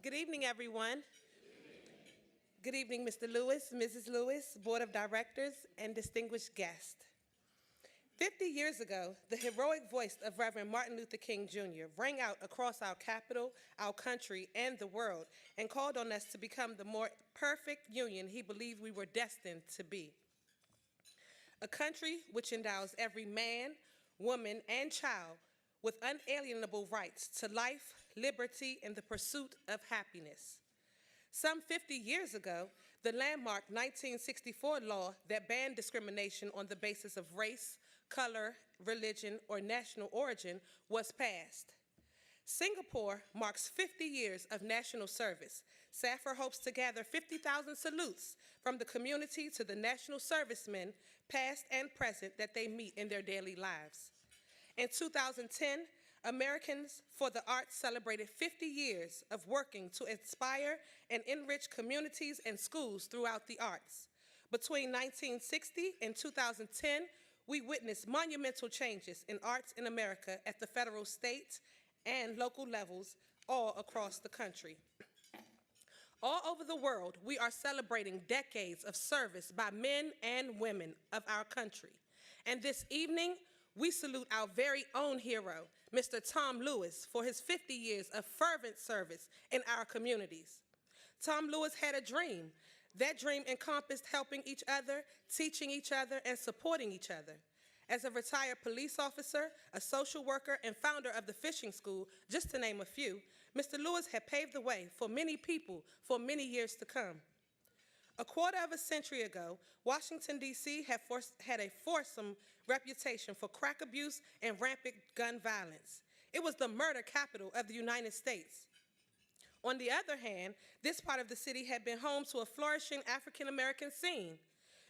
Good evening, everyone. Good evening, Mr. Lewis, Mrs. Lewis, Board of Directors, and distinguished guests. 50 years ago, the heroic voice of Reverend Martin Luther King Jr. rang out across our capital, our country, and the world, and called on us to become the more perfect union he believed we were destined to be. A country which endows every man, woman, and child with unalienable rights to life, liberty, and the pursuit of happiness. Some 50 years ago, the landmark 1964 law that banned discrimination on the basis of race, color, religion, or national origin was passed. Singapore marks 50 years of national service. SAFR hopes to gather 50,000 salutes from the community to the national servicemen, past and present, that they meet in their daily lives. In 2010, Americans for the Arts celebrated 50 years of working to inspire and enrich communities and schools throughout the arts. Between 1960 and 2010, we witnessed monumental changes in arts in America at the federal, state, and local levels all across the country. All over the world, we are celebrating decades of service by men and women of our country. And this evening, we salute our very own hero, Mr. Tom Lewis, for his 50 years of fervent service in our communities. Tom Lewis had a dream. That dream encompassed helping each other, teaching each other, and supporting each other. As a retired police officer, a social worker, and founder of the fishing school, just to name a few, Mr. Lewis had paved the way for many people for many years to come. A quarter of a century ago, Washington, D.C. had a foursome reputation for crack abuse and rampant gun violence. It was the murder capital of the United States. On the other hand, this part of the city had been home to a flourishing African-American scene.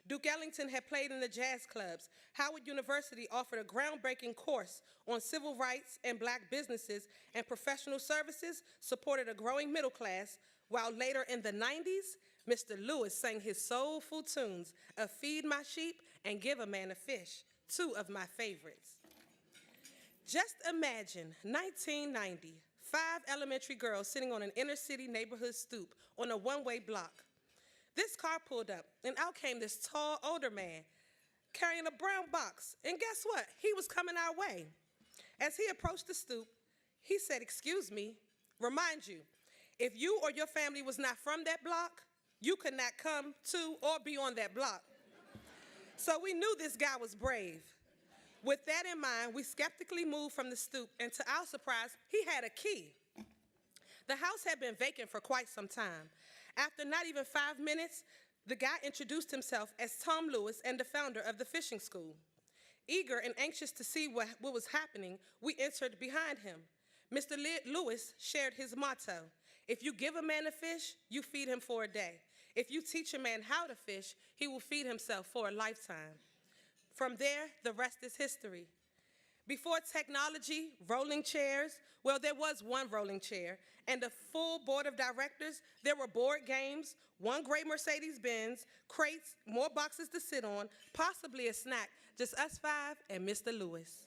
Duke Ellington had played in the jazz clubs. Howard University offered a groundbreaking course on civil rights and black businesses, and professional services supported a growing middle class, while later in the 90s, Mr. Lewis sang his soulful tunes of Feed My Sheep and Give a Man a Fish, two of my favorites. Just imagine 1990, 5 elementary girls sitting on an inner city neighborhood stoop on a one-way block. This car pulled up, and out came this tall, older man carrying a brown box. And guess what? He was coming our way. As he approached the stoop, he said, "Excuse me, remind you, if you or your family was not from that block, you could not come to or be on that block." So we knew this guy was brave. With that in mind, we skeptically moved from the stoop, and to our surprise, he had a key. The house had been vacant for quite some time. After not even 5 minutes, the guy introduced himself as Tom Lewis and the founder of the fishing school. Eager and anxious to see what was happening, we entered behind him. Mr. Lewis shared his motto: if you give a man a fish, you feed him for a day. If you teach a man how to fish, he will feed himself for a lifetime. From there, the rest is history. Before technology, rolling chairs, well, there was one rolling chair, and a full board of directors. There were board games, one gray Mercedes-Benz, crates, more boxes to sit on, possibly a snack, just us 5 and Mr. Lewis.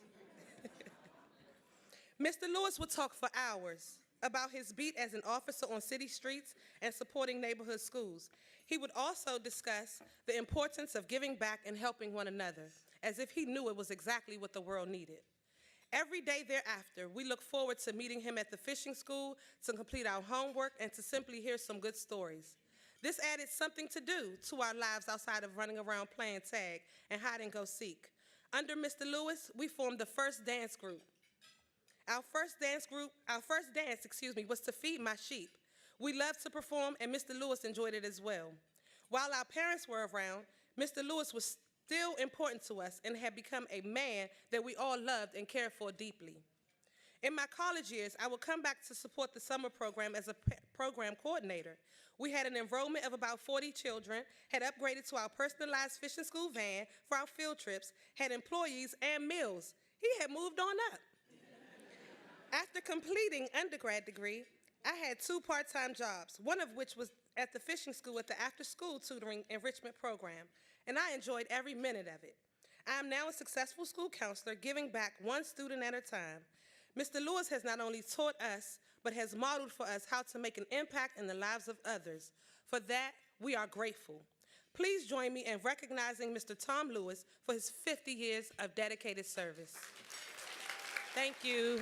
Mr. Lewis would talk for hours about his beat as an officer on city streets and supporting neighborhood schools. He would also discuss the importance of giving back and helping one another, as if he knew it was exactly what the world needed. Every day thereafter, we look forward to meeting him at the fishing school to complete our homework and to simply hear some good stories. This added something to do to our lives outside of running around playing tag and hide and go seek. Under Mr. Lewis, we formed the first dance group. Our first dance, was to Feed My Sheep. We loved to perform, and Mr. Lewis enjoyed it as well. While our parents were around, Mr. Lewis was still important to us and had become a man that we all loved and cared for deeply. In my college years, I would come back to support the summer program as a program coordinator. We had an enrollment of about 40 children, had upgraded to our personalized fishing school van for our field trips, had employees and meals. He had moved on up. After completing undergrad degree, I had 2 part-time jobs, one of which was at the fishing school at the after-school tutoring enrichment program, and I enjoyed every minute of it. I am now a successful school counselor, giving back one student at a time. Mr. Lewis has not only taught us, but has modeled for us how to make an impact in the lives of others. For that, we are grateful. Please join me in recognizing Mr. Tom Lewis for his 50 years of dedicated service. Thank you.